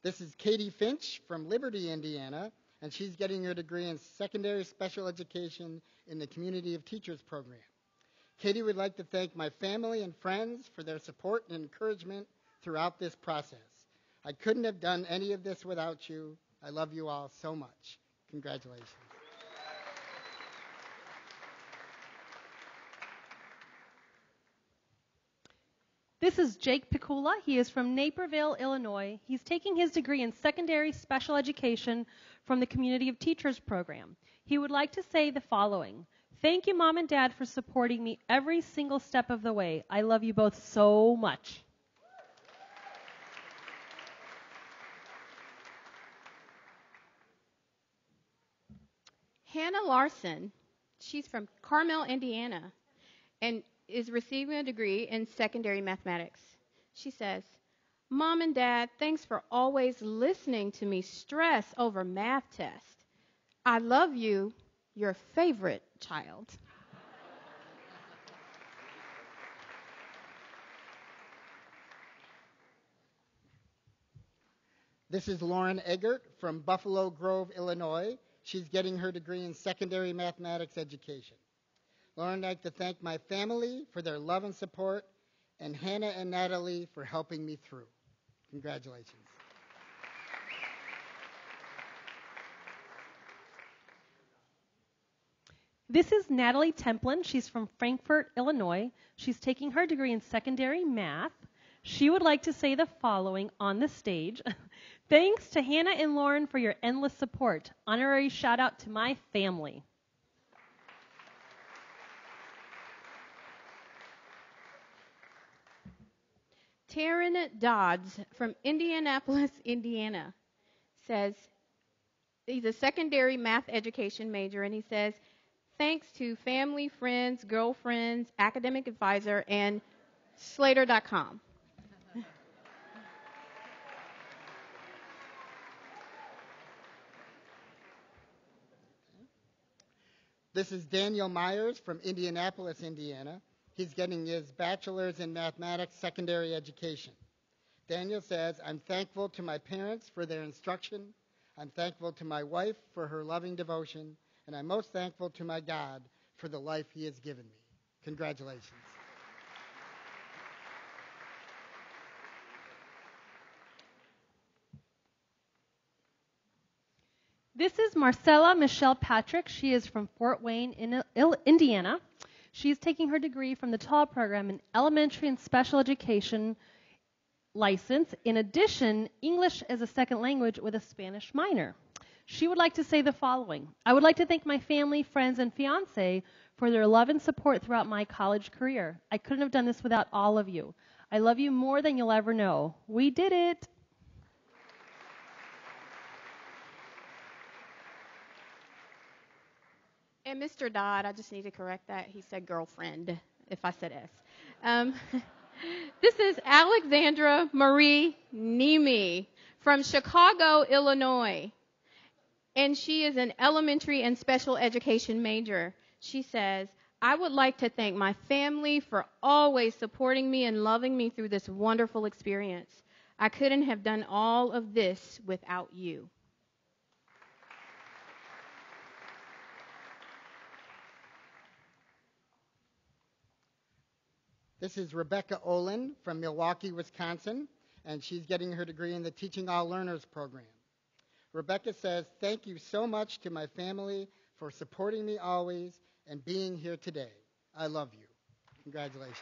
This is Katie Finch from Liberty, Indiana, and she's getting her degree in secondary special education in the Community of Teachers program. Katie would like to thank my family and friends for their support and encouragement throughout this process. I couldn't have done any of this without you. I love you all so much. Congratulations. This is Jake Picula. He is from Naperville, Illinois. He's taking his degree in secondary special education from the Community of Teachers program. He would like to say the following. Thank you, Mom and Dad, for supporting me every single step of the way. I love you both so much. Hannah Larson, she's from Carmel, Indiana, and is receiving a degree in secondary mathematics. She says, Mom and Dad, thanks for always listening to me stress over math tests. I love you, your favorite child. This is Lauren Eggert from Buffalo Grove, Illinois. She's getting her degree in secondary mathematics education. Lauren would like to thank my family for their love and support, and Hannah and Natalie for helping me through. Congratulations. This is Natalie Templin. She's from Frankfort, Illinois. She's taking her degree in secondary math. She would like to say the following on the stage. Thanks to Hannah and Lauren for your endless support. Honorary shout out to my family. Taryn Dodds from Indianapolis, Indiana, says he's a secondary math education major, and he says, thanks to family, friends, girlfriends, academic advisor, and Slater.com. This is Daniel Myers from Indianapolis, Indiana. He's getting his bachelor's in mathematics secondary education. Daniel says, I'm thankful to my parents for their instruction. I'm thankful to my wife for her loving devotion. And I'm most thankful to my God for the life he has given me. Congratulations. This is Marcella Michelle Patrick. She is from Fort Wayne, Indiana. She's taking her degree from the TAL program in elementary and special education license. In addition, English as a second language with a Spanish minor. She would like to say the following. I would like to thank my family, friends, and fiance for their love and support throughout my college career. I couldn't have done this without all of you. I love you more than you'll ever know. We did it. And Mr. Dodd, I just need to correct that. He said girlfriend, if I said S. This is Alexandra Marie Nemi from Chicago, Illinois. And she is an elementary and special education major. She says, I would like to thank my family for always supporting me and loving me through this wonderful experience. I couldn't have done all of this without you. This is Rebecca Olin from Milwaukee, Wisconsin, and she's getting her degree in the Teaching All Learners program. Rebecca says, thank you so much to my family for supporting me always and being here today. I love you. Congratulations.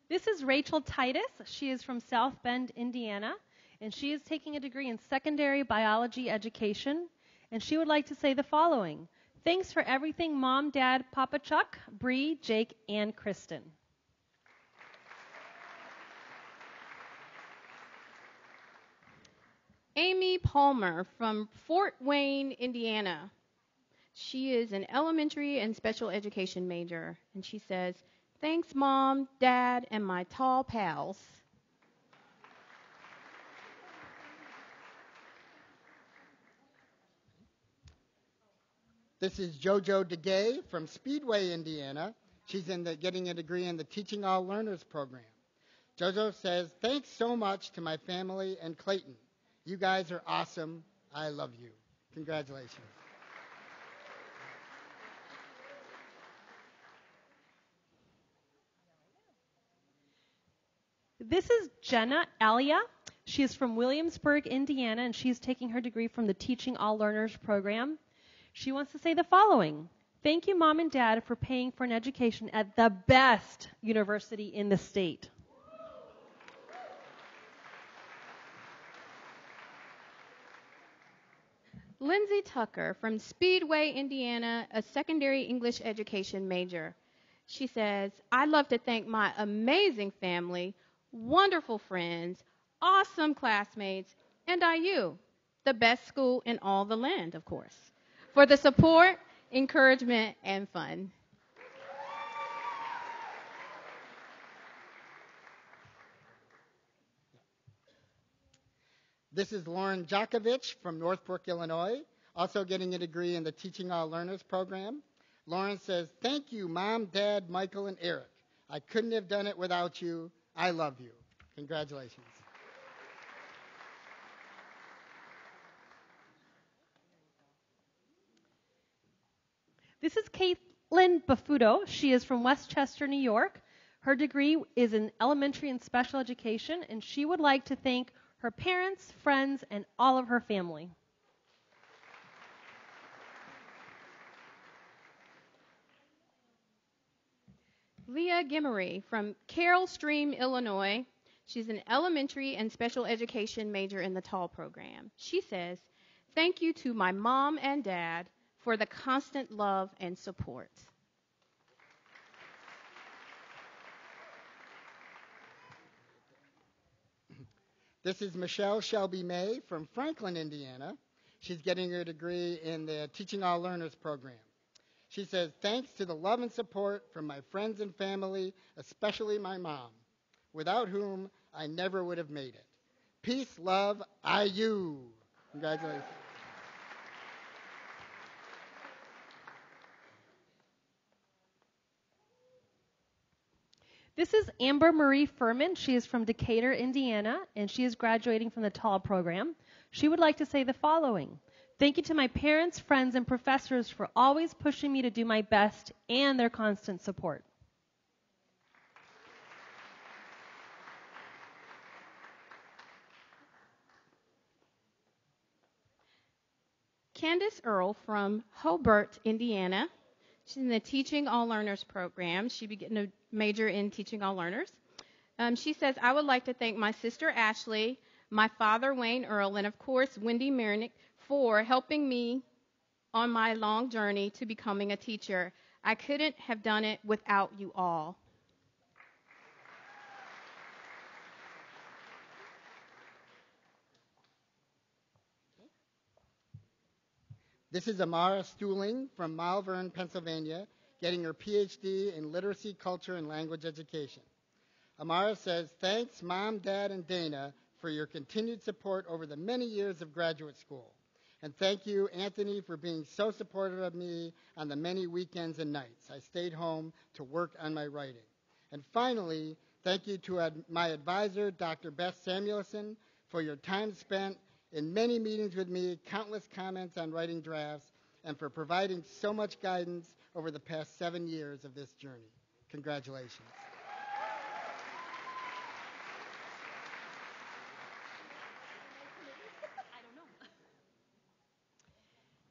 This is Rachel Titus. She is from South Bend, Indiana, and she is taking a degree in secondary biology education. And she would like to say the following. Thanks for everything, Mom, Dad, Papa Chuck, Bree, Jake, and Kristen. Amy Palmer from Fort Wayne, Indiana. She is an elementary and special education major. And she says, thanks, Mom, Dad, and my tall pals. This is JoJo DeGay from Speedway, Indiana. She's getting a degree in the Teaching All Learners program. JoJo says, thanks so much to my family and Clayton. You guys are awesome. I love you. Congratulations. This is Jenna Alia. She is from Williamsburg, Indiana, and she's taking her degree from the Teaching All Learners program. She wants to say the following. Thank you, Mom and Dad, for paying for an education at the best university in the state. Lindsay Tucker from Speedway, Indiana, a secondary English education major. She says, I'd love to thank my amazing family, wonderful friends, awesome classmates, and IU, the best school in all the land, of course, for the support, encouragement, and fun. This is Lauren Jakovich from Northbrook, Illinois, also getting a degree in the Teaching All Learners program. Lauren says, thank you, Mom, Dad, Michael, and Eric. I couldn't have done it without you. I love you. Congratulations. This is Caitlin Bafuto. She is from Westchester, New York. Her degree is in elementary and special education, and she would like to thank her parents, friends, and all of her family. Leah Gimmery from Carroll Stream, Illinois. She's an elementary and special education major in the TAL program. She says, thank you to my mom and dad for the constant love and support. This is Michelle Shelby May from Franklin, Indiana. She's getting her degree in the Teaching All Learners program. She says, thanks to the love and support from my friends and family, especially my mom, without whom I never would have made it. Peace, love, IU. Congratulations. This is Amber Marie Furman. She is from Decatur, Indiana, and she is graduating from the TAL program. She would like to say the following. Thank you to my parents, friends, and professors for always pushing me to do my best and their constant support. Candace Earl from Hobart, Indiana. She's in the Teaching All Learners program. She began a major in Teaching All Learners. She says, I would like to thank my sister Ashley, my father Wayne Earl, and of course Wendy Marinick for helping me on my long journey to becoming a teacher. I couldn't have done it without you all. This is Amara Stooling from Malvern, Pennsylvania, getting her PhD in Literacy, Culture, and Language Education. Amara says, thanks, Mom, Dad, and Dana for your continued support over the many years of graduate school. And thank you, Anthony, for being so supportive of me on the many weekends and nights I stayed home to work on my writing. And finally, thank you to my advisor, Dr. Beth Samuelson, for your time spent in many meetings with me, countless comments on writing drafts, and for providing so much guidance over the past 7 years of this journey. Congratulations.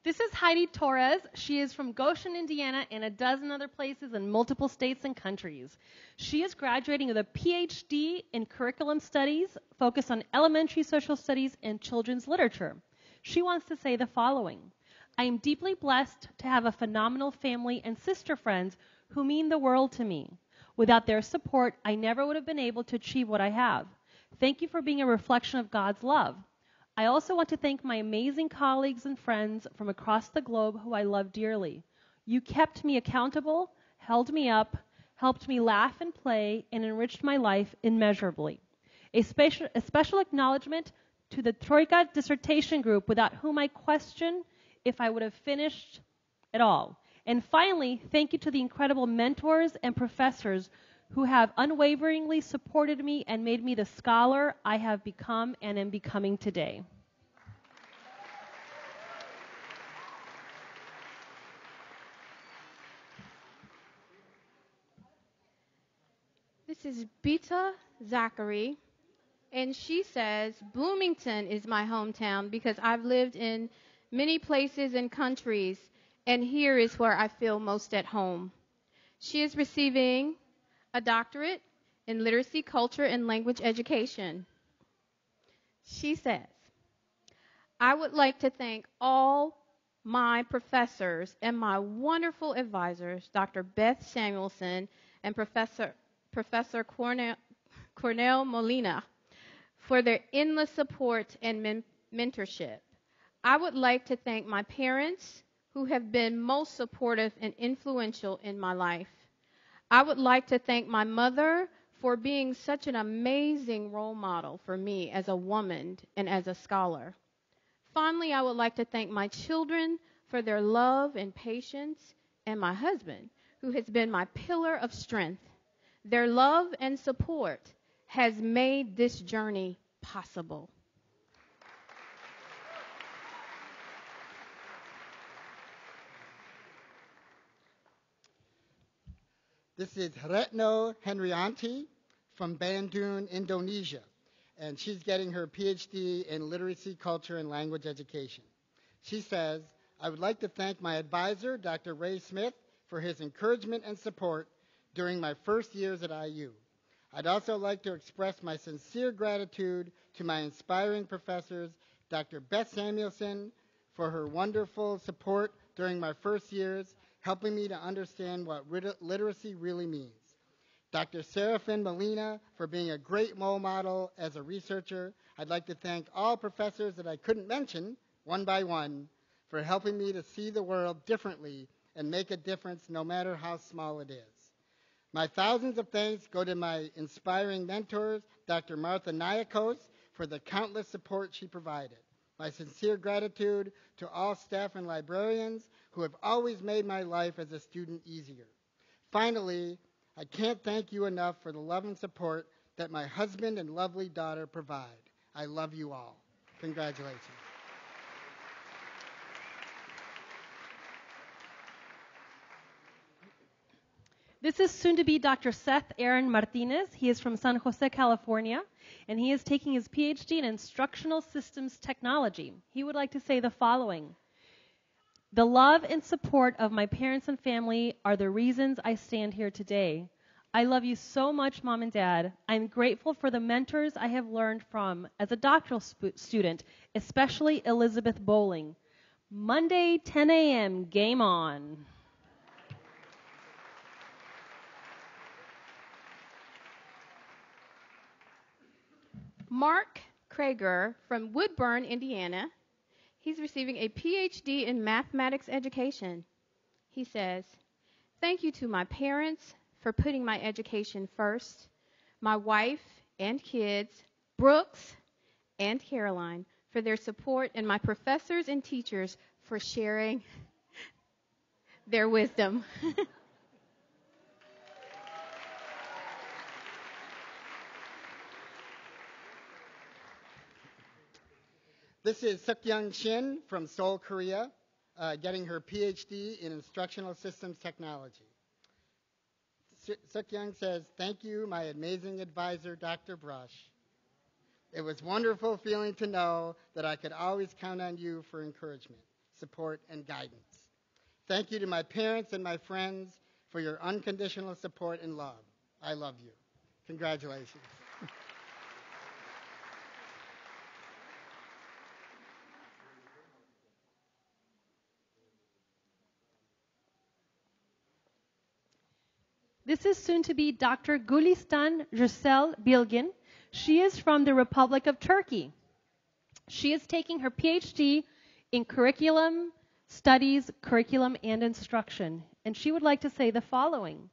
This is Heidi Torres. She is from Goshen, Indiana, and a dozen other places in multiple states and countries. She is graduating with a PhD in curriculum studies, focused on elementary social studies and children's literature. She wants to say the following. I am deeply blessed to have a phenomenal family and sister friends who mean the world to me. Without their support, I never would have been able to achieve what I have. Thank you for being a reflection of God's love. I also want to thank my amazing colleagues and friends from across the globe who I love dearly. You kept me accountable, held me up, helped me laugh and play, and enriched my life immeasurably. A special acknowledgement to the Troika dissertation group, without whom I question if I would have finished at all. And finally, thank you to the incredible mentors and professors who have unwaveringly supported me and made me the scholar I have become and am becoming today. This is Bita Zachary, and she says, Bloomington is my hometown because I've lived in many places and countries, and here is where I feel most at home. She is receiving a doctorate in literacy, culture, and language education. She says, I would like to thank all my professors and my wonderful advisors, Dr. Beth Samuelson and Professor Cornell Molina, for their endless support and mentorship. I would like to thank my parents, who have been most supportive and influential in my life. I would like to thank my mother for being such an amazing role model for me as a woman and as a scholar. Finally, I would like to thank my children for their love and patience, and my husband, who has been my pillar of strength. Their love and support has made this journey possible. This is Retno Henryanti from Bandung, Indonesia, and she's getting her PhD in Literacy, Culture, and Language Education. She says, I would like to thank my advisor, Dr. Ray Smith, for his encouragement and support during my first years at IU. I'd also like to express my sincere gratitude to my inspiring professors, Dr. Beth Samuelson, for her wonderful support during my first years, helping me to understand what literacy really means. Dr. Serafin Molina for being a great role model as a researcher. I'd like to thank all professors that I couldn't mention, one by one, for helping me to see the world differently and make a difference no matter how small it is. My thousands of thanks go to my inspiring mentors, Dr. Martha Nyakos, for the countless support she provided. My sincere gratitude to all staff and librarians who have always made my life as a student easier. Finally, I can't thank you enough for the love and support that my husband and lovely daughter provide. I love you all. Congratulations. This is soon to be Dr. Seth Aaron Martinez. He is from San Jose, California, and he is taking his PhD in Instructional Systems Technology. He would like to say the following. The love and support of my parents and family are the reasons I stand here today. I love you so much, Mom and Dad. I'm grateful for the mentors I have learned from as a doctoral student, especially Elizabeth Bowling. Monday, 10 a.m., game on. Mark Krager from Woodburn, Indiana. He's receiving a PhD in mathematics education. He says, "Thank you to my parents for putting my education first, my wife and kids, Brooks and Caroline, for their support, and my professors and teachers for sharing their wisdom." This is Sukyoung Shin from Seoul, Korea, getting her PhD in Instructional Systems Technology. Sukyoung says, "Thank you, my amazing advisor, Dr. Brush. It was wonderful feeling to know that I could always count on you for encouragement, support, and guidance. Thank you to my parents and my friends for your unconditional support and love. I love you." Congratulations. This is soon to be Dr. Gulistan Giselle Bilgin. She is from the Republic of Turkey. She is taking her PhD in curriculum studies, curriculum, and instruction. And she would like to say the following.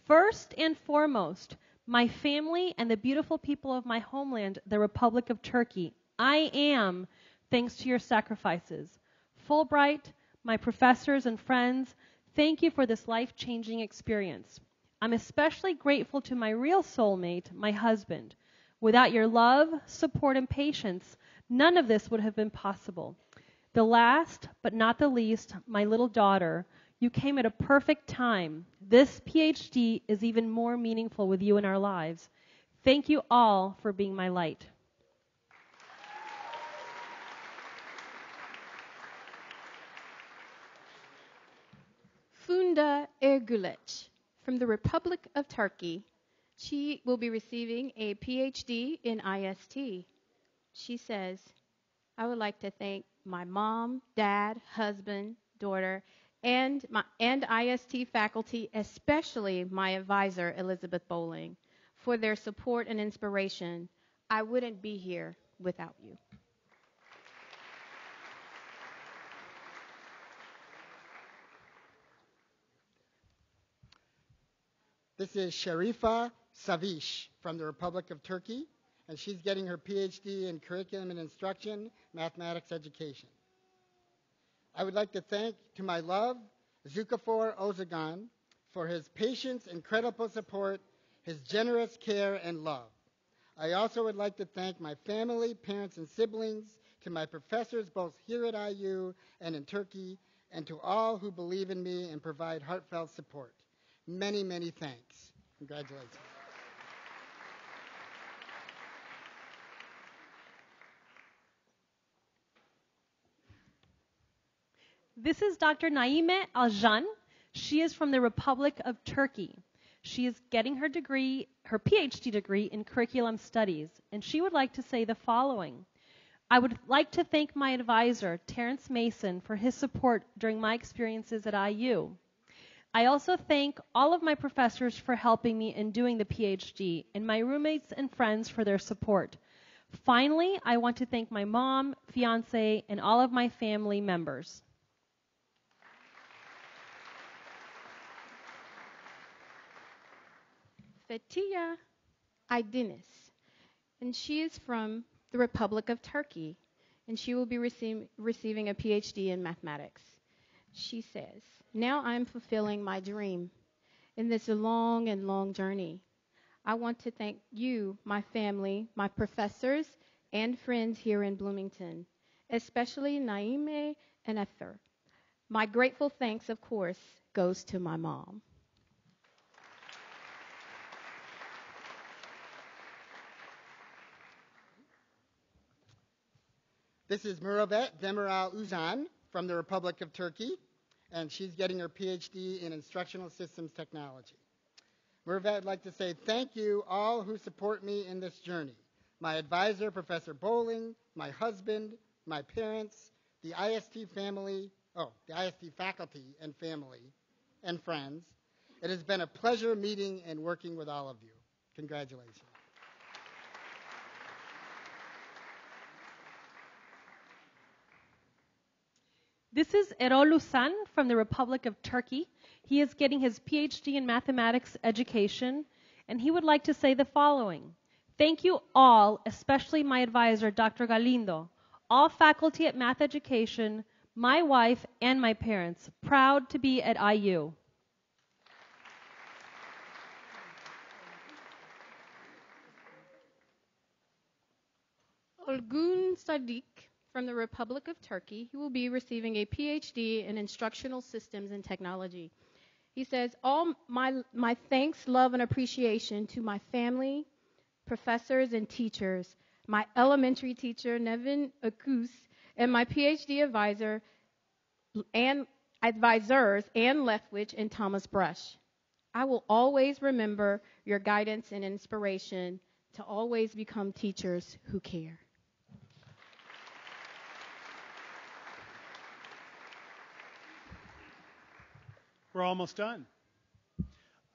First and foremost, my family and the beautiful people of my homeland, the Republic of Turkey, I am, thanks to your sacrifices. Fulbright, my professors and friends, thank you for this life-changing experience. I'm especially grateful to my real soulmate, my husband. Without your love, support, and patience, none of this would have been possible. The last, but not the least, my little daughter. You came at a perfect time. This PhD is even more meaningful with you in our lives. Thank you all for being my light. Funda Ergülec from the Republic of Turkey. She will be receiving a PhD in IST. She says, "I would like to thank my mom, dad, husband, daughter, and IST faculty, especially my advisor, Elizabeth Bowling, for their support and inspiration. I wouldn't be here without you." This is Sharifa Savish from the Republic of Turkey, and she's getting her PhD in Curriculum and Instruction, Mathematics Education. I would like to thank to my love, Zukafor Ozagan, for his patience, incredible support, his generous care, and love. I also would like to thank my family, parents, and siblings, to my professors both here at IU and in Turkey, and to all who believe in me and provide heartfelt support. Many, many thanks. Congratulations. This is Dr. Naime Aljan. She is from the Republic of Turkey. She is getting her PhD degree in curriculum studies, and she would like to say the following. I would like to thank my advisor, Terrence Mason, for his support during my experiences at IU. I also thank all of my professors for helping me in doing the PhD, and my roommates and friends for their support. Finally, I want to thank my mom, fiance, and all of my family members. Fetiya Aydiniz, and she is from the Republic of Turkey, and she will be receiving a PhD in mathematics. She says, "Now I'm fulfilling my dream. in this long and long journey. I want to thank you, my family, my professors, and friends here in Bloomington, especially Naime and Ether. My grateful thanks, of course, goes to my mom. This is Muravet Demiral Uzan from the Republic of Turkey, and she's getting her PhD in Instructional Systems Technology. Muravet, I'd like to say thank you all who support me in this journey. My advisor, Professor Bowling, my husband, my parents, the IST family, the IST faculty and family and friends. It has been a pleasure meeting and working with all of you. Congratulations. This is Erol Usan from the Republic of Turkey. He is getting his PhD in mathematics education, and he would like to say the following. Thank you all, especially my advisor, Dr. Galindo, all faculty at Math Education, my wife, and my parents. Proud to be at IU. Olgun Sadiq from the Republic of Turkey. He will be receiving a PhD in Instructional Systems and Technology. He says, all my thanks, love, and appreciation to my family, professors, and teachers, my elementary teacher, Nevin Akus, and my PhD advisors, Ann Leftwich and Thomas Brush. I will always remember your guidance and inspiration to always become teachers who care. We're almost done.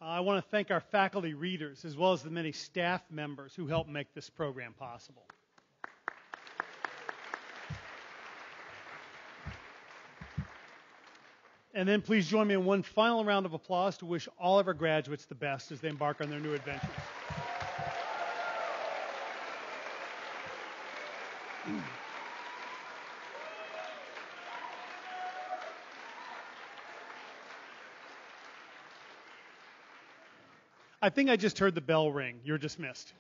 I want to thank our faculty readers as well as the many staff members who helped make this program possible. And then please join me in one final round of applause to wish all of our graduates the best as they embark on their new adventures. I think I just heard the bell ring. You're dismissed.